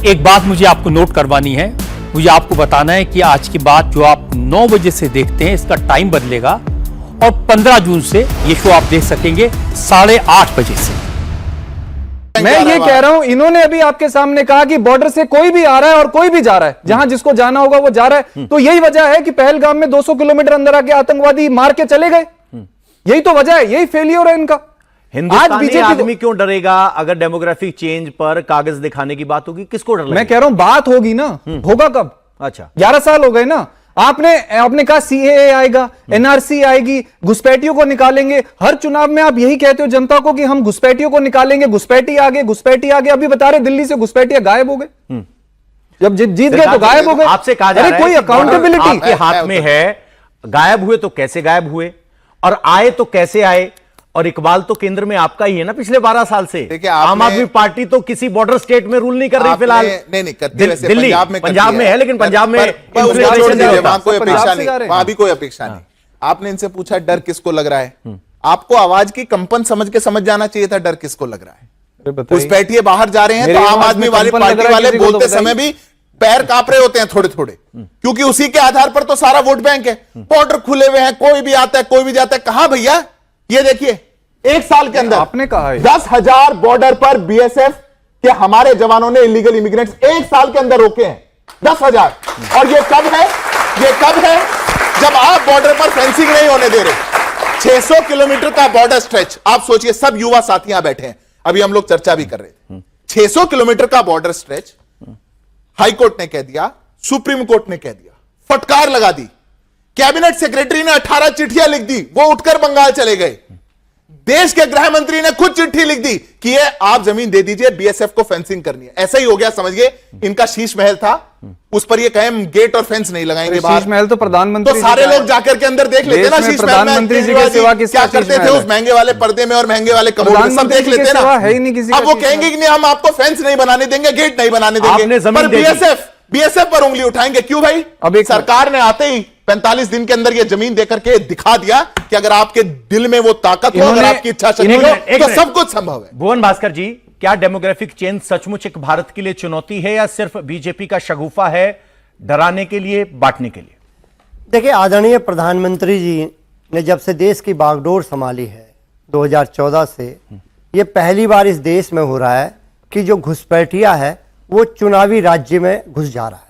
एक बात मुझे आपको नोट करवानी है, मुझे आपको बताना है कि आज की बात जो आप 9 बजे से देखते हैं इसका टाइम बदलेगा और 15 जून से ये शो आप देख सकेंगे 8:30 बजे से। मैं ये कह रहा हूं, इन्होंने अभी आपके सामने कहा कि बॉर्डर से कोई भी आ रहा है और कोई भी जा रहा है, जहां जिसको जाना होगा वो जा रहा है। तो यही वजह है कि पहलगाम में 200 किलोमीटर अंदर आके आतंकवादी मार के चले गए। यही तो वजह है, यही फेलियर है इनका। हिंदुस्तानी आदमी क्यों डरेगा? अगर डेमोग्राफिक चेंज पर कागज दिखाने की बात होगी, किसको डर लगेगा? मैं कह रहा हूं बात होगी ना, होगा कब? अच्छा, 11 साल हो गए ना। आपने कहा सीएए आएगा, एनआरसी आएगी, घुसपैठियों को निकालेंगे। हर चुनाव में आप यही कहते हो जनता को कि हम घुसपैठियों को निकालेंगे, घुसपैठी आ गए, घुसपैठी आ गए। अभी बता रहे दिल्ली से घुसपैठिया गायब हो गए, जब जीत गए तो गायब हो गए। आपसे कहा जा रहा है कोई अकाउंटेबिलिटी आपके हाथ में है। गायब हुए तो कैसे गायब हुए, और आए तो कैसे आए? और इकबाल तो केंद्र में आपका ही है ना पिछले 12 साल से। आम आदमी पार्टी तो किसी बॉर्डर स्टेट में रूल नहीं कर रही फिलहाल। नहीं करती, दिल्ली पंजाब में है, लेकिन पंजाब में वहां भी कोई अपेक्षा नहीं। आपने इनसे पूछा डर किसको लग रहा है, आपको आवाज की कंपन समझ जाना चाहिए था डर किसको लग रहा है। घुसपैठिए बाहर जा रहे हैं तो आम आदमी वाली पार्टी वाले बोलते समय भी पैर कांप रहे होते हैं थोड़े थोड़े, क्योंकि उसी के आधार पर तो सारा वोट बैंक है। बॉर्डर खुले हुए हैं, कोई भी आता है कोई भी जाता है। कहां भैया, ये देखिए 1 साल के अंदर आपने कहा 10,000 बॉर्डर पर बीएसएफ के हमारे जवानों ने इलीगल इमिग्रेंट्स 1 साल के अंदर रोके हैं। 10,000। और ये कब है? जब आप बॉर्डर पर फेंसिंग नहीं होने दे रहे। 600 किलोमीटर का बॉर्डर स्ट्रेच, आप सोचिए, सब युवा साथी यहां बैठे हैं, अभी हम लोग चर्चा भी कर रहे थे। 600 किलोमीटर का बॉर्डर स्ट्रेच हाई कोर्ट ने कह दिया, सुप्रीम कोर्ट ने कह दिया, फटकार लगा दी। कैबिनेट सेक्रेटरी ने 18 चिट्ठियां लिख दी, वो उठकर बंगाल चले गए। देश के गृह मंत्री ने खुद चिट्ठी लिख दी कि ये आप जमीन दे दीजिए, बीएसएफ को फेंसिंग करनी है। ऐसा ही हो गया, समझिए। इनका शीश महल था, उस पर ये कहें गेट और फेंस नहीं लगाएंगे बाहर। शीश महल तो प्रधानमंत्री, तो सारे लोग जाकर के अंदर देख लेते ना शीश महल प्रधानमंत्री जी के सिवा क्या करते थे उस महंगे वाले पर्दे में और महंगे वाले कमोड में, सब देख लेते ना। है ही नहीं किसी। अब वो कहेंगे कि नहीं हम आपको फेंस नहीं बनाने देंगे, गेट नहीं बनाने देंगे, पर बीएसएफ पर उंगली उठाएंगे। क्यों भाई? अब एक सरकार ने आते ही 45 दिन के अंदर ये जमीन देकर के दिखा दिया कि अगर आपके दिल में वो ताकत हो, अगर आपकी इच्छा शक्ति हो, तो सब कुछ संभव है। भुवन भास्कर जी, क्या डेमोग्राफिक चेंज सचमुच एक भारत के लिए चुनौती है या सिर्फ बीजेपी का शगुफा है, डराने के लिए, बांटने के लिए? देखिए, आदरणीय प्रधानमंत्री जी ने जब से देश की बागडोर संभाली है 2014 से, ये पहली बार इस देश में हो रहा है कि जो घुसपैठिया है वो चुनावी राज्य में घुस जा रहा है,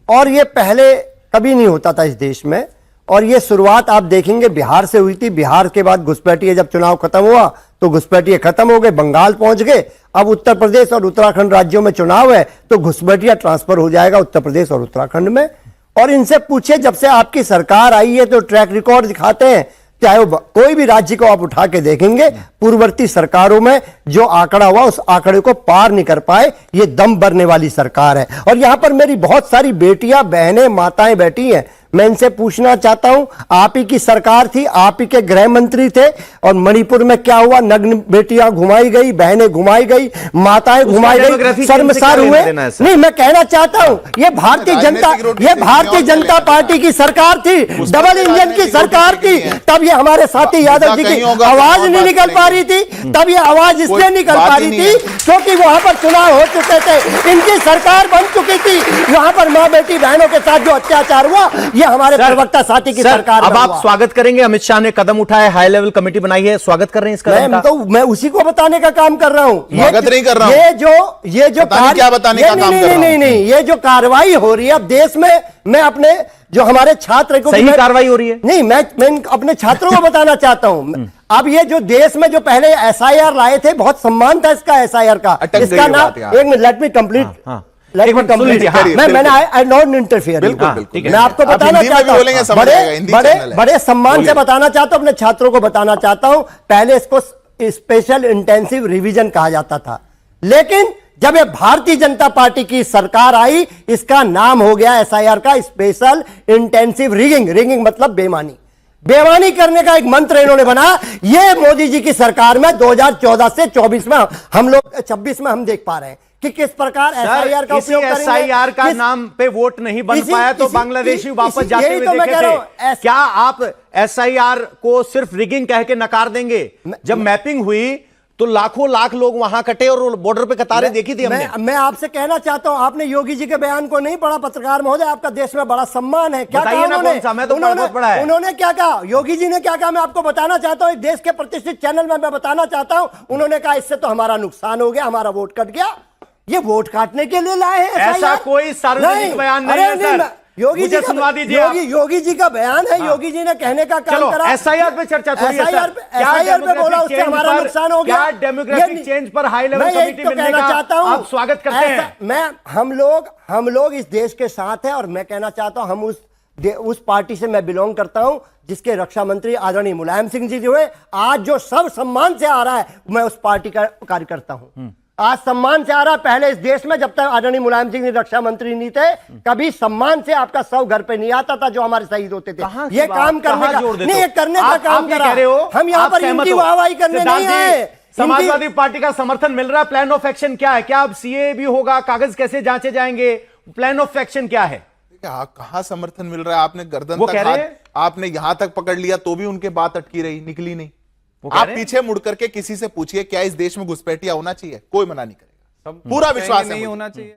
और ये पहले कभी नहीं होता था इस देश में। और ये शुरुआत आप देखेंगे बिहार से हुई थी। बिहार के बाद घुसपैठिए, जब चुनाव खत्म हुआ तो घुसपैठिए खत्म हो गए, बंगाल पहुंच गए। अब उत्तर प्रदेश और उत्तराखंड राज्यों में चुनाव है तो घुसपैठिया ट्रांसफर हो जाएगा उत्तर प्रदेश और उत्तराखंड में। और इनसे पूछे, जब से आपकी सरकार आई है तो ट्रैक रिकॉर्ड दिखाते हैं, चाहे वो कोई भी राज्य को आप उठा के देखेंगे, पूर्ववर्ती सरकारों में जो आंकड़ा हुआ उस आंकड़े को पार नहीं कर पाए। ये दम भरने वाली सरकार है। और यहां पर मेरी बहुत सारी बेटियां, बहनें, माताएं बैठी हैं, मैं इनसे पूछना चाहता हूं, आप ही की सरकार थी, आप ही के गृह मंत्री थे, और मणिपुर में क्या हुआ? नग्न बेटियां घुमाई गई, बहनें घुमाई गई, माताएं घुमाई गई, शर्मसार हुए। नहीं, मैं कहना चाहता हूं, ये भारतीय जनता पार्टी की सरकार थी, डबल इंजन की सरकार थी। तब ये हमारे साथी यादव जी की आवाज नहीं निकल पा रही थी। तब ये आवाज इसलिए निकल पा रही थी क्योंकि वहां पर चुनाव हो चुके थे, इनकी सरकार बन चुकी थी। वहां पर मां बेटी बहनों के साथ जो अत्याचार हुआ, ये हमारे प्रवक्ता साथी की सरकार। अब आप स्वागत करेंगे, अमित शाह ने कदम उठाया, हाई लेवल कमेटी बनाई है, स्वागत कर रहे हैं इस कदम का? तो मैं उसी को बताने का काम कर रहा हूं। स्वागत नहीं कर रहा हूं। ये जो क्या बताने का काम कर रहा हूं? नहीं, ये जो कार्रवाई हो रही है अब देश में, मैं अपने जो हमारे छात्र को, सही कार्रवाई हो रही है। नहीं, मैं अपने छात्रों को बताना चाहता हूं। अब ये जो देश में जो पहले एसआईआर लाए थे, बहुत सम्मान था इसका एसआईआर का। इसका नाम, एक minute, let me complete. I not interfere. मैं आपको बताना चाहता हूं, बड़े सम्मान से बताना चाहता हूं, अपने छात्रों को बताना चाहता हूं। पहले इसको स्पेशल इंटेंसिव रिवीजन कहा जाता था, लेकिन जब ये भारतीय जनता पार्टी की सरकार आई, इसका नाम हो गया एसआईआर का स्पेशल इंटेंसिव रिगिंग। रिगिंग मतलब बेईमानी। बेईमानी करने का एक मंत्र इन्होंने बना। ये मोदी जी की सरकार में 2014 से 24 में हम लोग 26 में हम देख पा रहे हैं कि किस प्रकार एसआईआर का उपयोग करेंगे। एसआईआर का नाम पे वोट नहीं बन पाया तो बांग्लादेशी वापस जाते हुए देखे थे। क्या आप एसआईआर को सिर्फ रिगिंग कह के नकार देंगे? जब मैपिंग हुई तो लाखों लाख लोग वहां कटे और बॉर्डर पे कतारें देखी थी हमने। मैं आपसे कहना चाहता हूं, आपने योगी जी के बयान को नहीं पढ़ा। पत्रकार महोदय, आपका देश में बड़ा सम्मान है। क्या कहा उन्होंने? मैं तो बहुत पढ़ा है। उन्होंने क्या कहा? योगी जी ने क्या कहा? मैं आपको बताना चाहता हूं, एक देश के प्रतिष्ठित चैनल में मैं बताना चाहता हूं। उन्होंने कहा इससे तो हमारा नुकसान हो गया, हमारा वोट कट गया। ये वोट काटने के लिए लाए हैं? ऐसा कोई सार्वजनिक बयान नहीं है सर। योगी जी सुनवा दीजिए। योगी जी का बयान है। योगी जी ने कहने का काम करा। एसआईआर पे चर्चा थोड़ी है सर। एसआईआर पे बोला उससे हमारा नुकसान हो गया। क्या डेमोक्रेटिक चेंज पर हाई लेवल कमेटी मिलने का आप स्वागत करते हैं? हम लोग इस देश के साथ हैं और मैं कहना चाहता हूं, हम उस पार्टी से मैं बिलोंग करता हूं जिसके रक्षा मंत्री आदरणीय मुलायम सिंह जी जो है, आज जो सब सम्मान से आ रहा है, मैं उस पार्टी का कार्यकर्ता हूं। आज सम्मान से आ रहा है। पहले इस देश में जब तक आदरणीय मुलायम सिंह जी रक्षा मंत्री नहीं थे, कभी सम्मान से आपका शव घर पे नहीं आता था जो हमारे शहीद होते थे। ये काम करने का नहीं, ये करने का काम करा। हम यहाँ पर इनकी वाहवाही करने नहीं आए। समाजवादी पार्टी का समर्थन मिल रहा है। प्लान ऑफ एक्शन क्या है? क्या अब सीए भी होगा? कागज कैसे जांचे जाएंगे? प्लान ऑफ एक्शन क्या है? कहां समर्थन मिल रहा है? आपने गर्दन तक आपने यहां तक पकड़ लिया तो भी उनके बात अटकी रही, निकली नहीं। आप पीछे मुड़ करके किसी से पूछिए क्या इस देश में घुसपैठिया होना चाहिए? कोई मना नहीं करेगा। पूरा विश्वास नहीं होना चाहिए।